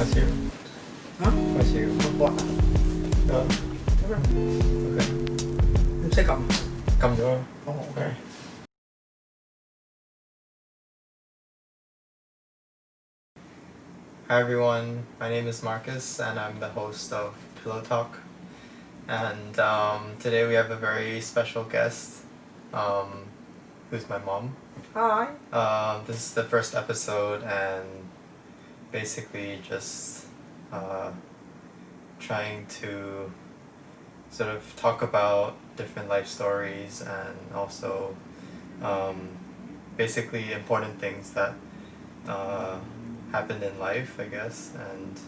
xíu. Hả? Khó xíu. Một bọt à? Được. Được rồi. Ok. Em sẽ cầm. Cầm được không? Ồ, ok. Okay. Hi everyone, my name is Marcus and I'm the host of Pillowtalk. And today we have a very special guest, who's my mom. Hi. This is the first episode and basically just trying to sort of talk about different life stories and also basically important things that happened in life, I guess, and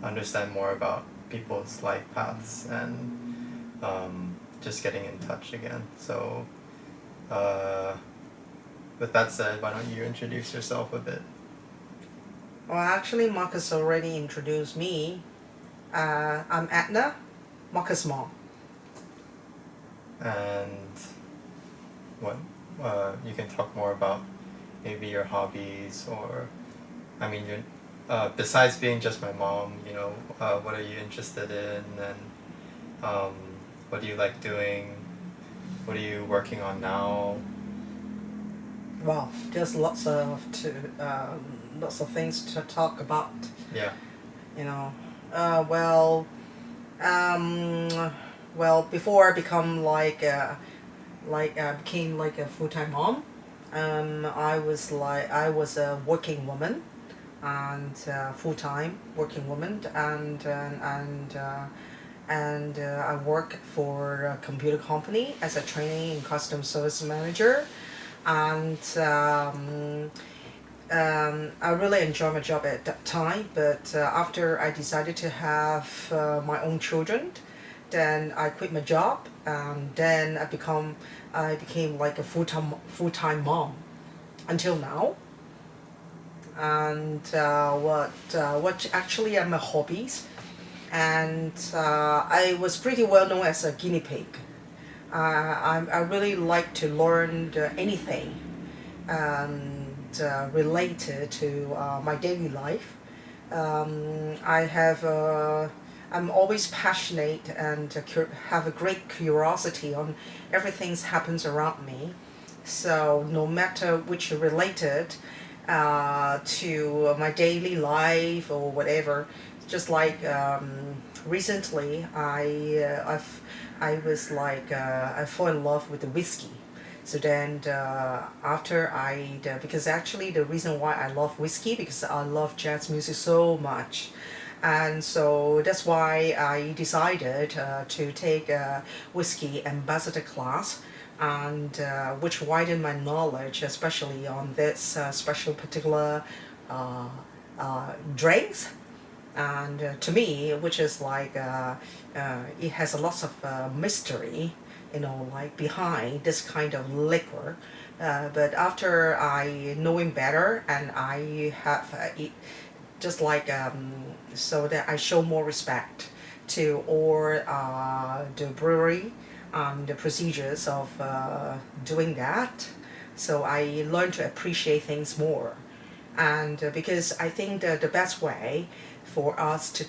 understand more about people's life paths and just getting in touch again. So with that said, why don't you introduce yourself a bit? Well, actually, Marcus already introduced me. I'm Edna, Marcus' mom. And what you can talk more about maybe your hobbies, or I mean you're besides being just my mom, you know, what are you interested in, and what do you like doing, what are you working on now? Well, there's lots of things to talk about. Yeah. You know, before I become became like a full-time mom, I was a working woman, and full-time working woman, and I work for a computer company as a training and customer service manager, and I really enjoyed my job at that time. But after I decided to have my own children, then I quit my job, and then I became like a full-time mom until now. And what actually are my hobbies? And I was pretty well known as a guinea pig. I really like to learn anything related to my daily life. I'm always passionate and have a great curiosity on everything that happens around me. So no matter which related to my daily life or whatever, just like recently I fall in love with the whiskey. So then because actually the reason why I love whiskey, because I love jazz music so much, and so that's why I decided to take a whiskey ambassador class, and which widened my knowledge, especially on this special particular drinks. And to me, which is it has a lot of mystery, like behind this kind of liquor. But after I knowing better, and I have it, just so that I show more respect to all the brewery, the procedures of doing that. So I learned to appreciate things more, and because I think the best way for us to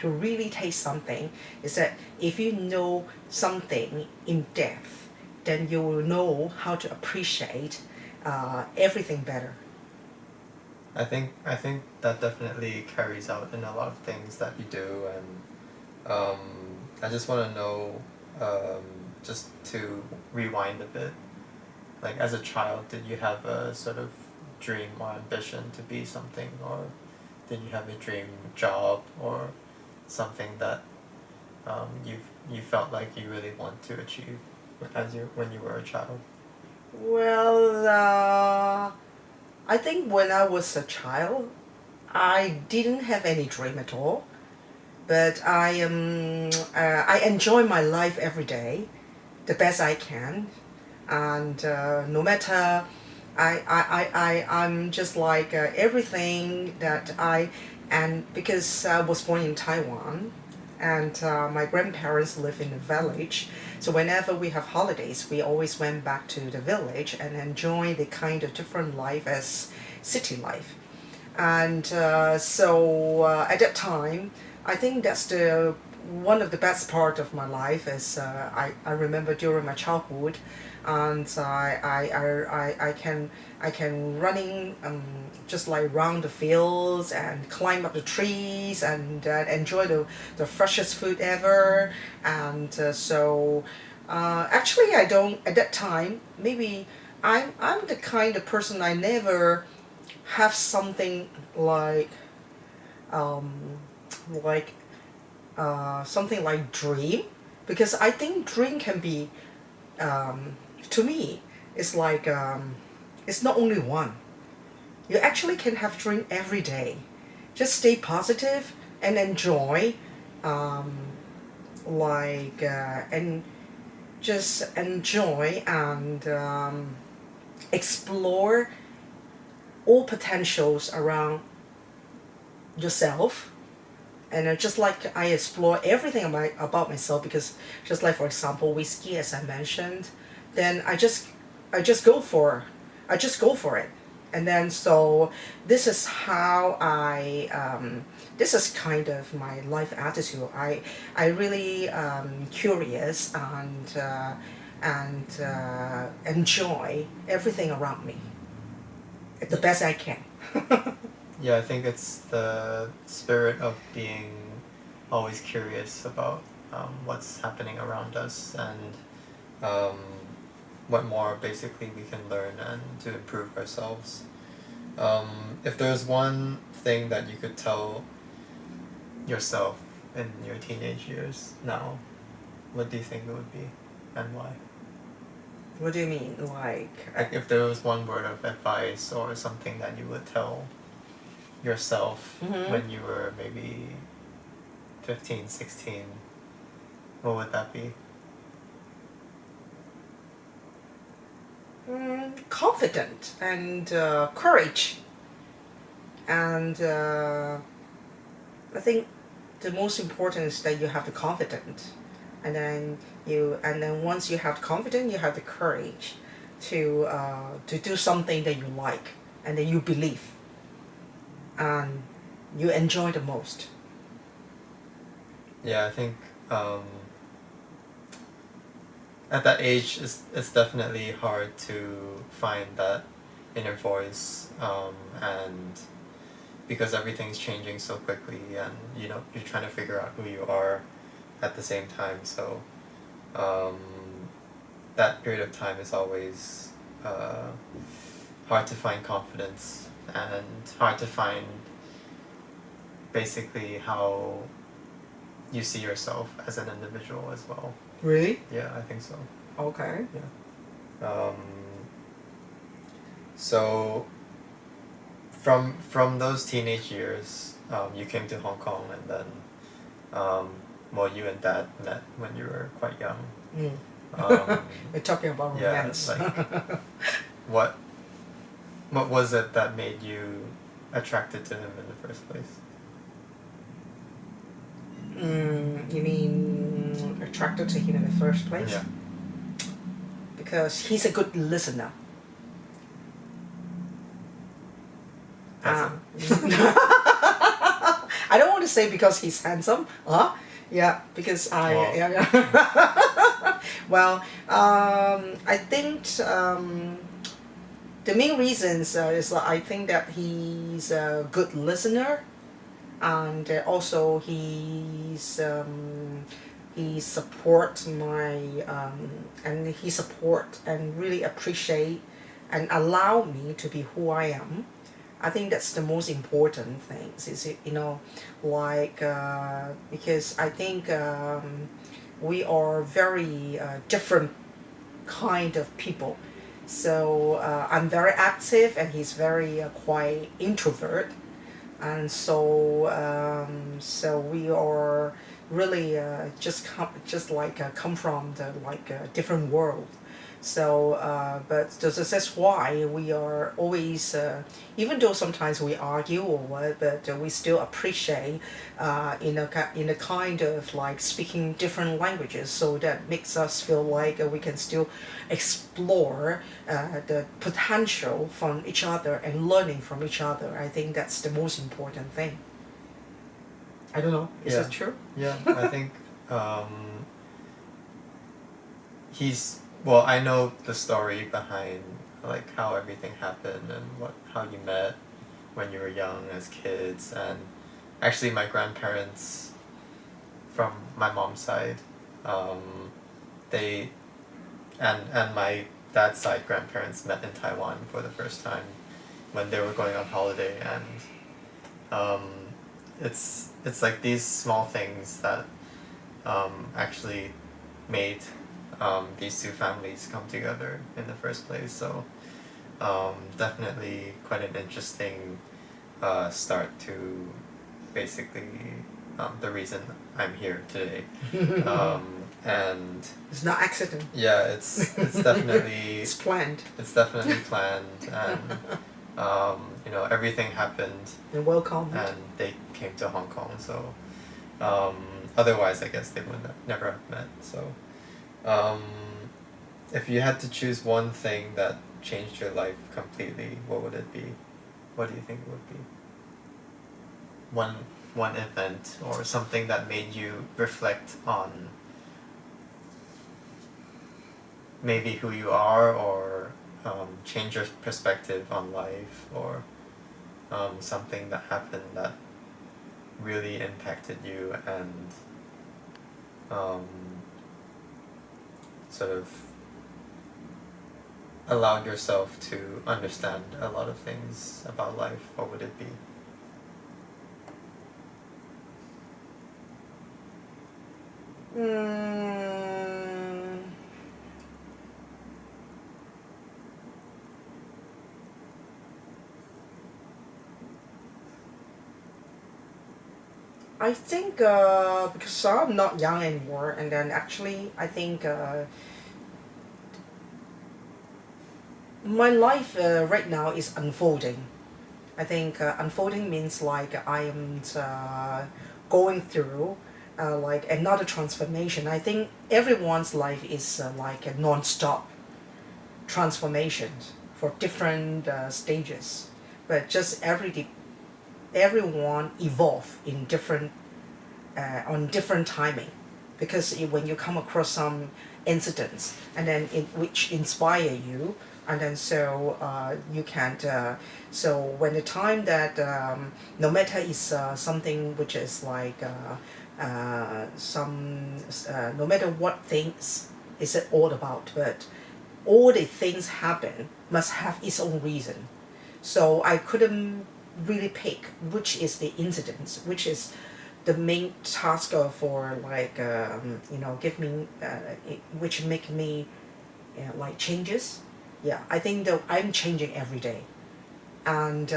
really taste something is that if you know something in depth, then you will know how to appreciate everything better. I think that definitely carries out in a lot of things that you do, and I just want to know, just to rewind a bit, like as a child, did you have a sort of dream or ambition to be something, or did you have a dream job or something that you felt like you really want to achieve when you were a child? Well, I think when I was a child, I didn't have any dream at all. But I enjoy my life every day, the best I can, and no matter, I'm just like everything that and because I was born in Taiwan, and my grandparents live in the village, so whenever we have holidays, we always went back to the village and enjoy the kind of different life as city life. And at that time, I think that's the one of the best part of my life is I remember during my childhood, and I can running just like round the fields and climb up the trees and enjoy the freshest food ever. And actually I don't at that time, maybe I'm the kind of person, I never have something um, like something like dream, because I think dream can be to me it's like it's not only one. You actually can have dream every day. Just stay positive and enjoy, um, and just enjoy and explore all potentials around yourself. And just like I explore everything about myself, because just like for example whiskey, as I mentioned, then I just go for I just go for it. And then so this is how this is kind of my life attitude. I really curious and enjoy everything around me the best I can. Yeah, I think it's the spirit of being always curious about what's happening around us and um, what more basically we can learn and to improve ourselves. If there's one thing that you could tell yourself in your teenage years now, what do you think it would be and why? What do you mean? Like if there was one word of advice or something that you would tell yourself when you were maybe 15, 16, what would that be? Confident and courage. And I think the most important is that you have the confidence, and then once you have the confidence, you have the courage to do something that you like and that you believe and you enjoy the most. Yeah, I think at that age it's definitely hard to find that inner voice, and because everything's changing so quickly and you're trying to figure out who you are at the same time, so um, that period of time is always hard to find confidence and hard to find basically how you see yourself as an individual as well. Really? Yeah, I think so. Okay. Yeah. So from those teenage years, you came to Hong Kong, and then you and Dad met when you were quite young. We're talking about romance. Yeah, like what was it that made you attracted to him in the first place? You mean attracted to him in the first place? Yeah. Because he's a good listener. That's I don't want to say because he's handsome. Yeah, because Well. yeah. Well, I think the main reasons is that I think that he's a good listener, and also he support my and he support and really appreciate and allow me to be who I am. I think that's the most important thing. Is because I think we are very different kind of people. So I'm very active and he's very quite introvert, and so we are really come from the different world. So, but that's why we are always, even though sometimes we argue or what, but we still appreciate in a kind of like speaking different languages. So that makes us feel like we can still explore the potential from each other and learning from each other. I think that's the most important thing. I don't know. Is Yeah. that true? Yeah, I think he's well. I know the story behind like how everything happened and how you met when you were young as kids, and actually my grandparents from my mom's side, they and my dad's side grandparents met in Taiwan for the first time when they were going on holiday, and it's like these small things that actually made these two families come together in the first place. So definitely quite an interesting start to basically the reason I'm here today. And It's not accident. yeah, it's definitely It's planned. it's definitely planned, and everything happened, And welcome. and they came to Hong Kong. So otherwise, I guess they would never have met. So if you had to choose one thing that changed your life completely, what would it be? What do you think it would be? One event or something that made you reflect on maybe who you are, or change your perspective on life, or something that happened that really impacted you and sort of allowed yourself to understand a lot of things about life. What would it be? I think because I'm not young anymore, and then actually I think my life right now is unfolding. I think unfolding means like I am going through like another transformation. I think everyone's life is like a non-stop transformation for different stages, but just everyone evolve in different on different timing, because when you come across some incidents and then which inspire you, and then so you can't so when the time that no matter is something which is like some no matter what things is it all about, but all the things happen must have its own reason. So I couldn't really pick which is the incidents, which is the main task for like give me which make me like changes. Yeah, I think that I'm changing every day, and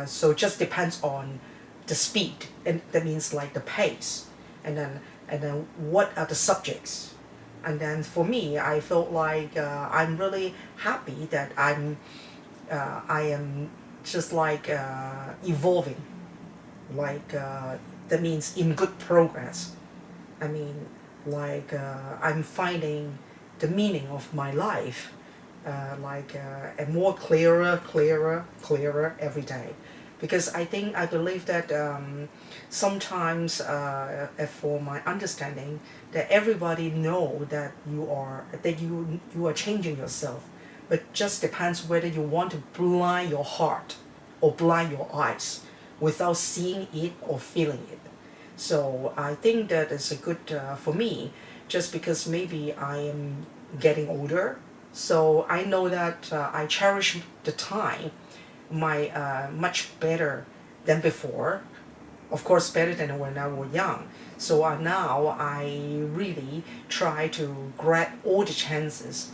so just depends on the speed, and that means like the pace, and then what are the subjects. And then for me, I felt like I'm really happy that I am just like evolving, like that means in good progress. I mean, like I'm finding the meaning of my life, and more clearer every day, because I believe that sometimes for my understanding, that everybody know that you are changing yourself, but just depends whether you want to blind your heart or blind your eyes without seeing it or feeling it. So I think that is a good for me, just because maybe I am getting older. So I know that I cherish the time my much better than before. Of course, better than when I was young. So now I really try to grab all the chances,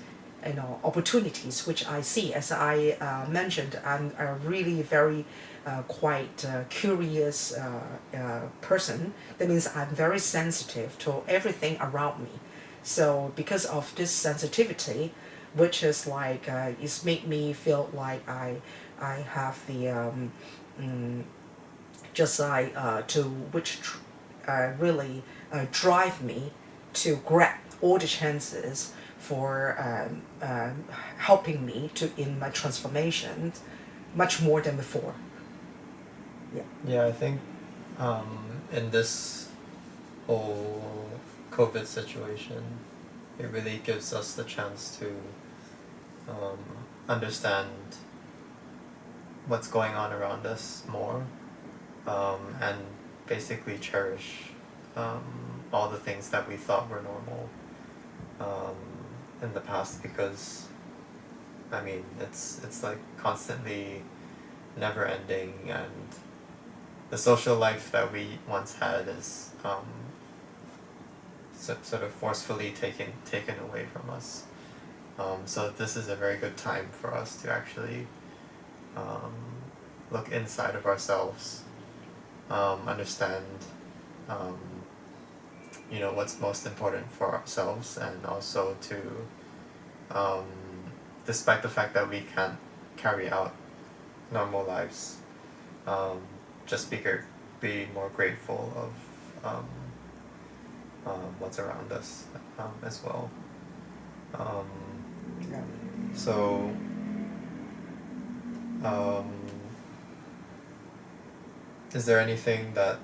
opportunities which I see. As I mentioned, I'm a really very quite curious person. That means I'm very sensitive to everything around me. So because of this sensitivity, which is like it's made me feel like I have the mm, just like to which really drive me to grab all the chances for helping me to in my transformation much more than before. Yeah. Yeah, I think in this whole COVID situation, it really gives us the chance to um, understand what's going on around us more, and basically cherish um, all the things that we thought were normal um, in the past, because I mean it's like constantly never ending, and the social life that we once had is sort of forcefully taken away from us. So this is a very good time for us to actually um, look inside of ourselves, understand um, what's most important for ourselves, and also to um, despite the fact that we can't carry out normal lives, um, just be more grateful of what's around us as well. Um, Yeah. so is there anything that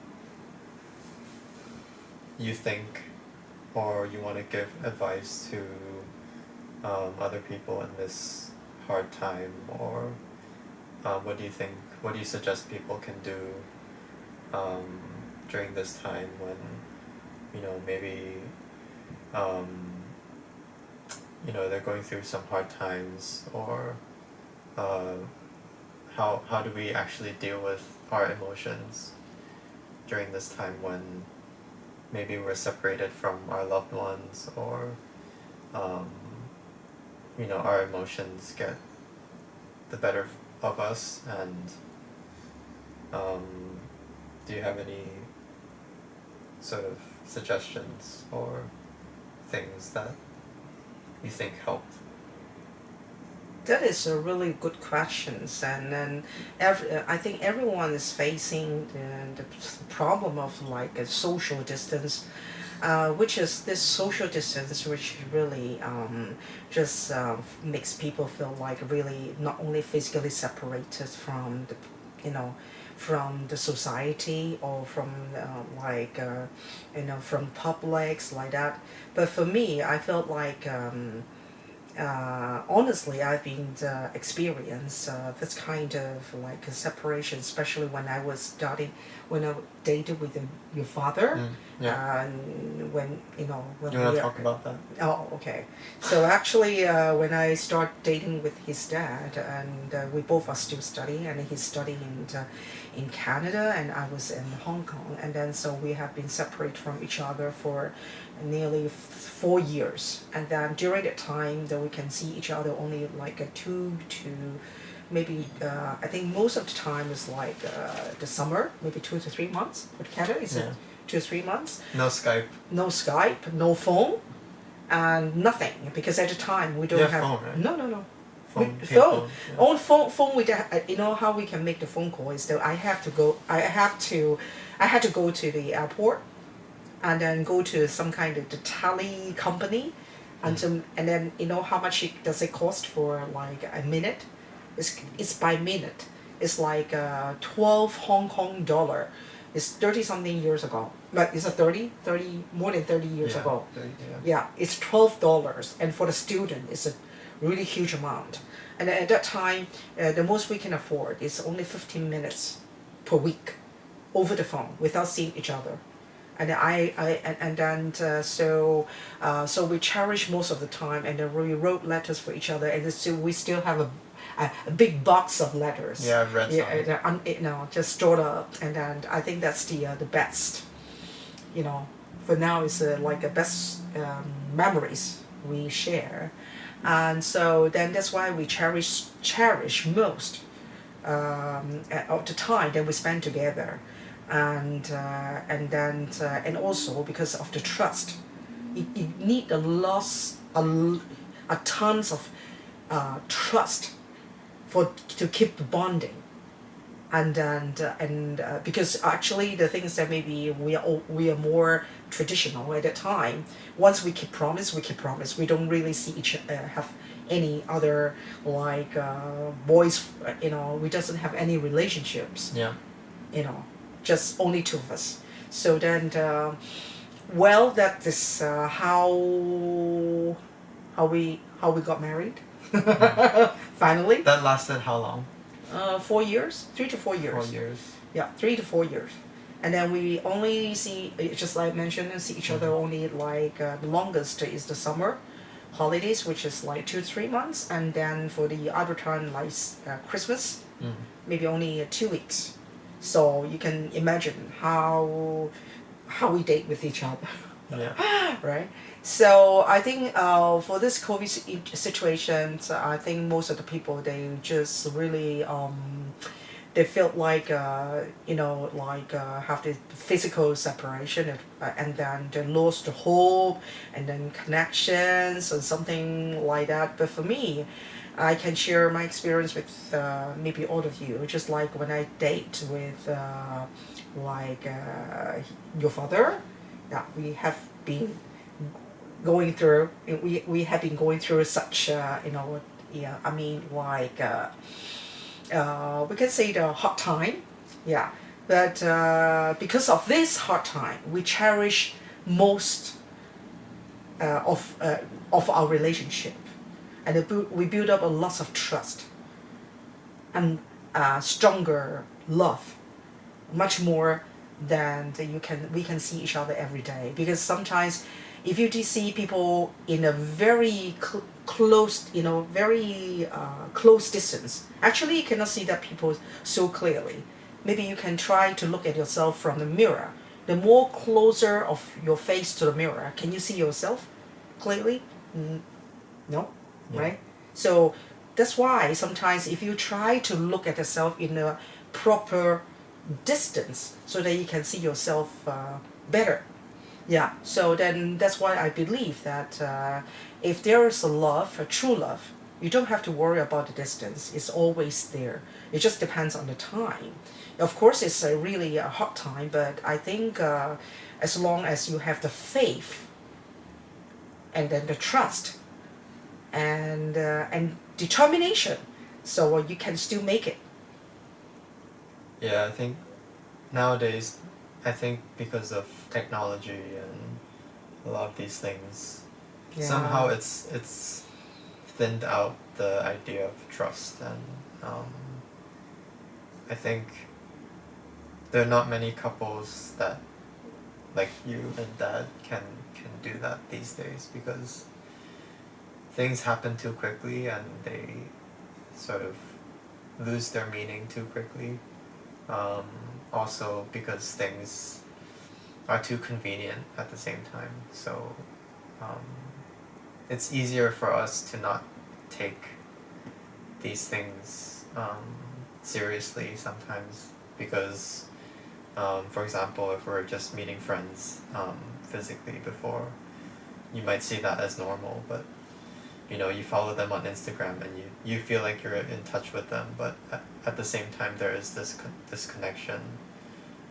you think or you want to give advice to other people in this hard time, or what do you think? What do you suggest people can do um, during this time when maybe um, they're going through some hard times, or uh, how do we actually deal with our emotions during this time when maybe we're separated from our loved ones, or um, our emotions get the better of us, and um, do you have any sort of suggestions or things that you think helped? That is a really good question, and then I think everyone is facing the problem of like a social distance, which is this social distance, which really just makes people feel like really not only physically separated from the, you know, from the society, or from from publics like that. But for me, I felt like honestly, I've been experienced this kind of like a separation, especially when I was starting, when I dated with your father, Yeah. and when when You want we to are. talk about that? Oh, okay. So actually, when I start dating with his dad, and we both are still studying, and he's studying in Canada, and I was in Hong Kong, and then so we have been separate from each other for nearly 4 years, and then during that time, that we can see each other only like a 2 to maybe I think most of the time is like the summer, maybe 2 to 3 months. For Canada, is it 2 to 3 months? No Skype. No Skype, no phone, and nothing, because at the time we don't You have phone, right? no. Phone. Phone. Yeah. On phone with the, how we can make the phone call is that I had to go to the airport, and then go to some kind of the tally company, and then how much does it cost for like a minute? It's by minute. It's like 12 Hong Kong dollar. It's 30 something years ago, but it's a 30 more than 30 years ago. Yeah, it's $12, and for the student, it's a really huge amount. And at that time, the most we can afford is only 15 minutes per week over the phone without seeing each other. And then so we cherish most of the time, and then we wrote letters for each other, and still we still have a big box of letters. Yeah, I've read some. Just stored up, and then I think that's the best. For now, it's like a best memories we share, and so then that's why we cherish most of the time that we spend together, and also because of the trust. You need a a tons of trust to keep the bonding. And because actually the things that maybe we are more traditional at that time. Once we keep promise, we keep promise. We don't really see have any other like boys. We doesn't have any relationships. Yeah. Just only two of us. So then, well, that is how we got married. Finally. That lasted how long? 4 years, 3 to 4 years. 4 years. Yeah, 3 to 4 years. And then we only see, just like I mentioned, see each other only like the longest is the summer holidays, which is like 2-3 months, and then for the other time like Christmas, maybe only 2 weeks. So you can imagine how we date with each other. Yeah. Right. So I think for this COVID situation, I think most of the people, they just really they felt like have the physical separation, and then they lost the hope and then connections and something like that. But for me, I can share my experience with maybe all of you. Just like when I date with your father, yeah, we have been going through. We have been going through such yeah. I mean we can say the hard time, yeah. But because of this hard time, we cherish most of our relationship, and we build up a lot of trust and stronger love, much more than we can see each other every day. Because sometimes, if you see people in a very close, very close distance, actually you cannot see that people so clearly. Maybe you can try to look at yourself from the mirror. The more closer of your face to the mirror, can you see yourself clearly? No, yeah. Right? So that's why sometimes if you try to look at yourself in a proper distance, so that you can see yourself better. Yeah, so then that's why I believe that if there is a love, a true love, you don't have to worry about the distance. It's always there. It just depends on the time. Of course, it's really a hard time, but I think as long as you have the faith and then the trust and determination, so you can still make it. Yeah, I think nowadays, because of technology and a lot of these things, yeah, somehow it's thinned out the idea of trust, and I think there are not many couples that, like you and Dad, can do that these days, because things happen too quickly and they sort of lose their meaning too quickly. Also because things are too convenient at the same time, so it's easier for us to not take these things seriously sometimes, because for example, if we're just meeting friends physically before, you might see that as normal, but you follow them on Instagram and you feel like you're in touch with them, but at the same time there is this connection.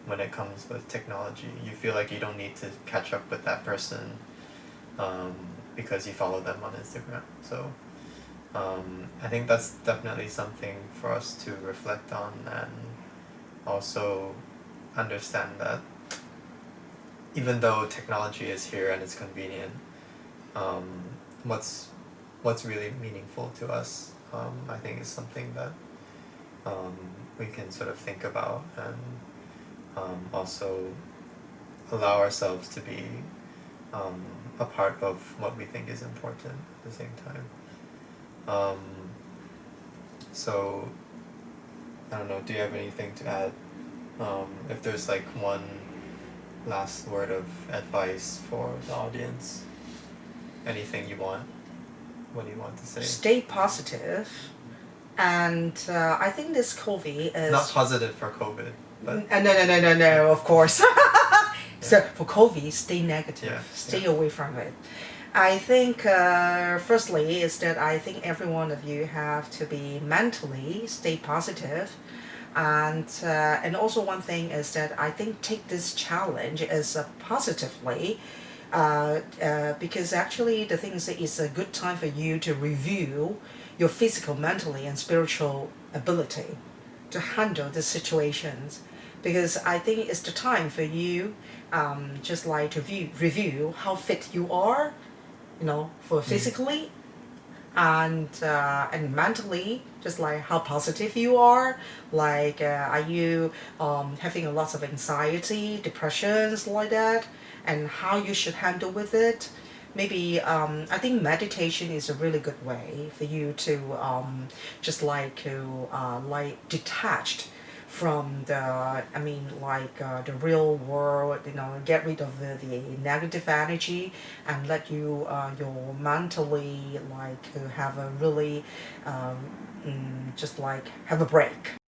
When it comes with technology, you feel like you don't need to catch up with that person because you follow them on Instagram. So I think that's definitely something for us to reflect on, and also understand that even though technology is here and it's convenient, what's really meaningful to us, I think is something that we can sort of think about, and also allow ourselves to be a part of what we think is important at the same time. So I don't know, do you have anything to add? If there's like one last word of advice for the audience, anything you want, what do you want to say? Stay positive, and I think this COVID is... Not positive for COVID, but... No, of course. So for COVID, stay negative, stay away from it. I think firstly is that I think every one of you have to be mentally stay positive, and also one thing is that I think take this challenge as positively, because actually the thing is that it's a good time for you to review your physical, mentally, and spiritual ability to handle the situations, because I think it's the time for you just like to review how fit you are, for Mm. physically and mentally, just like how positive you are. Like, are you having a lot of anxiety, depressions like that, and how you should handle with it. Maybe I think meditation is a really good way for you to just like to like detached from the the real world, get rid of the negative energy and let you your mentally like to have a really um, just like have a break.